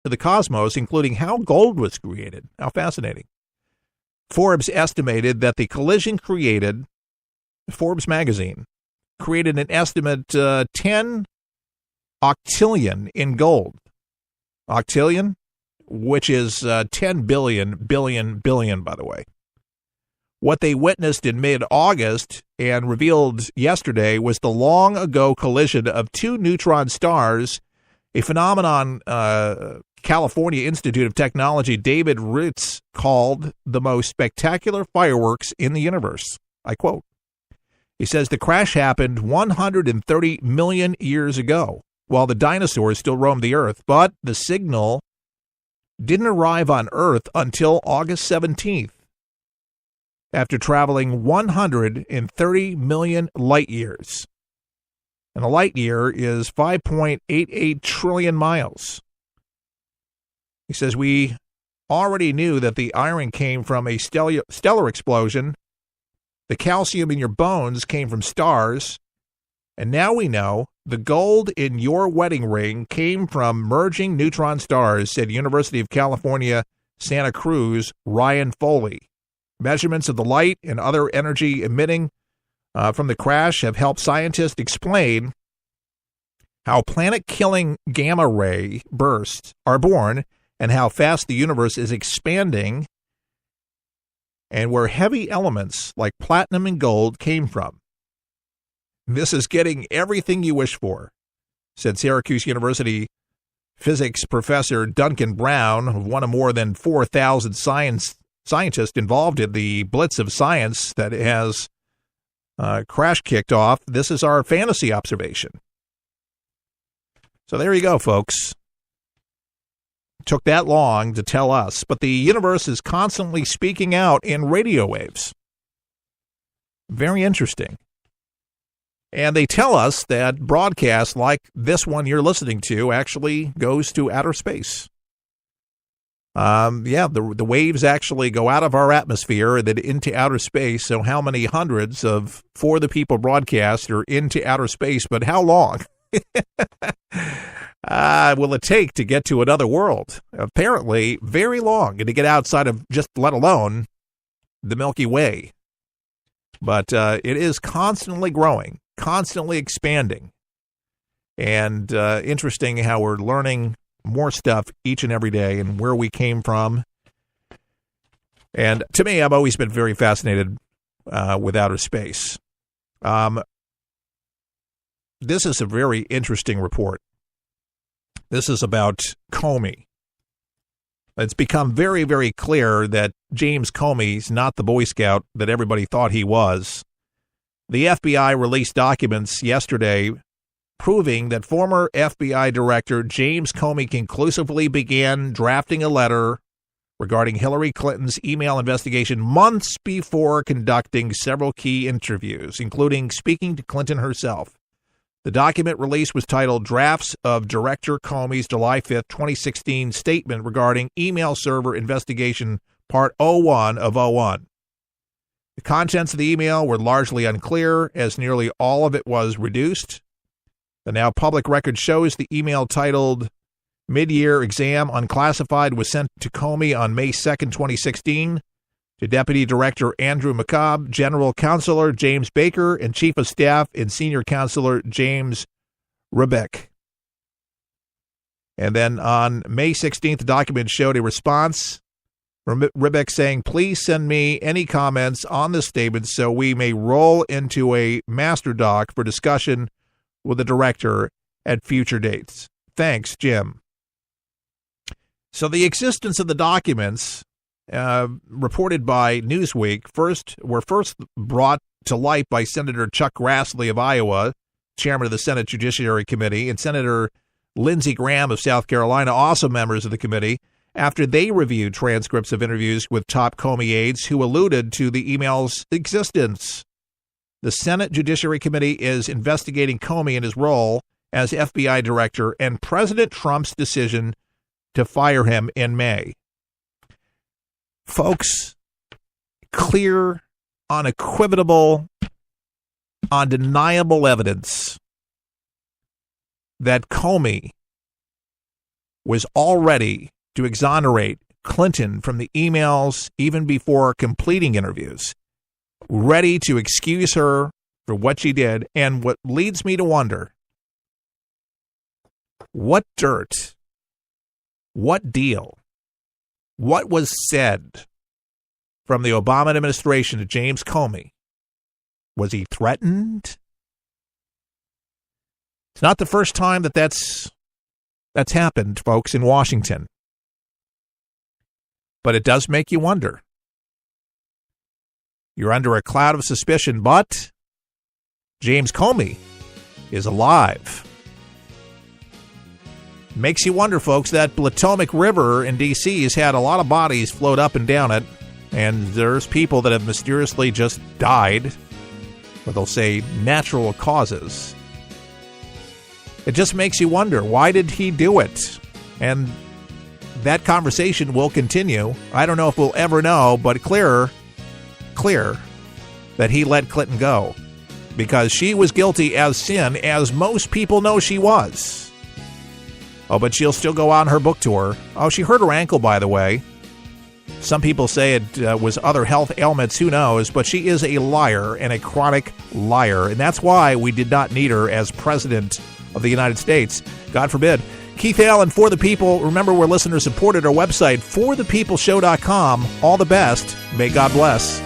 to the cosmos, including how gold was created. How fascinating. Forbes estimated that the collision created, Forbes magazine, created an estimate 10 octillion in gold. Octillion, which is 10 billion, by the way. What they witnessed in mid-August and revealed yesterday was the long-ago collision of two neutron stars, a phenomenon California Institute of Technology David Ritz called the most spectacular fireworks in the universe. I quote. He says the crash happened 130 million years ago, while the dinosaurs still roamed the Earth, but the signal didn't arrive on Earth until August 17th. After traveling 130 million light years. And a light year is 5.88 trillion miles. He says, we already knew that the iron came from a stellar explosion. The calcium in your bones came from stars. And now we know the gold in your wedding ring came from merging neutron stars, said University of California, Santa Cruz, Ryan Foley. Measurements of the light and other energy emitting from the crash have helped scientists explain how planet-killing gamma ray bursts are born and how fast the universe is expanding and where heavy elements like platinum and gold came from. This is getting everything you wish for, said Syracuse University physics professor Duncan Brown, one of more than 4,000 scientists involved in the blitz of science that has crash kicked off. This is our fantasy observation. So there you go, folks. Took that long to tell us, but the universe is constantly speaking out in radio waves. Very interesting. And they tell us that broadcasts like this one you're listening to actually goes to outer space. The waves actually go out of our atmosphere and then into outer space. So how many hundreds of For the People broadcasts are into outer space, but how long will it take to get to another world? Apparently very long, and to get outside of just, let alone, the Milky Way. But it is constantly growing, constantly expanding. And interesting how we're learning more stuff each and every day and where we came from. And to me, I've always been very fascinated with outer space. This is a very interesting report. This is about Comey. It's become very, very clear that James Comey's not the Boy Scout that everybody thought he was. The FBI released documents yesterday proving that former FBI Director James Comey conclusively began drafting a letter regarding Hillary Clinton's email investigation months before conducting several key interviews, including speaking to Clinton herself. The document release was titled Drafts of Director Comey's July 5, 2016 Statement Regarding Email Server Investigation, Part 01 of 01. The contents of the email were largely unclear, as nearly all of it was reduced. The now public record shows the email titled Mid-Year Exam Unclassified was sent to Comey on May 2, 2016, to Deputy Director Andrew McCabe, General Counselor James Baker, and Chief of Staff and Senior Counselor James Rebeck. And then on May 16th, the document showed a response from Rebeck saying, please send me any comments on this statement so we may roll into a master doc for discussion with the director at future dates. Thanks, Jim. So the existence of the documents reported by Newsweek were first brought to light by Senator Chuck Grassley of Iowa, chairman of the Senate Judiciary Committee, and Senator Lindsey Graham of South Carolina, also members of the committee, after they reviewed transcripts of interviews with top Comey aides who alluded to the email's existence. The Senate Judiciary Committee is investigating Comey and his role as FBI director and President Trump's decision to fire him in May. Folks, clear, unequivocal, undeniable evidence that Comey was all ready to exonerate Clinton from the emails even before completing interviews, ready to excuse her for what she did. And what leads me to wonder, what dirt, what deal, what was said from the Obama administration to James Comey? Was he threatened? It's not the first time that's happened, folks, in Washington. But it does make you wonder. You're under a cloud of suspicion, but James Comey is alive. Makes you wonder, folks, that Potomac River in D.C. has had a lot of bodies float up and down it, and there's people that have mysteriously just died, or they'll say natural causes. It just makes you wonder, why did he do it? And that conversation will continue. I don't know if we'll ever know, but clear that he let Clinton go because she was guilty as sin, as most people know she was. Oh, but she'll still go on her book tour. Oh, she hurt her ankle, by the way. Some people say it was other health ailments. Who knows? But she is a liar and a chronic liar. And that's why we did not need her as president of the United States. God forbid. Keith Allen, For the People. Remember, we're listener supported. Our website, forthepeopleshow.com. All the best. May God bless.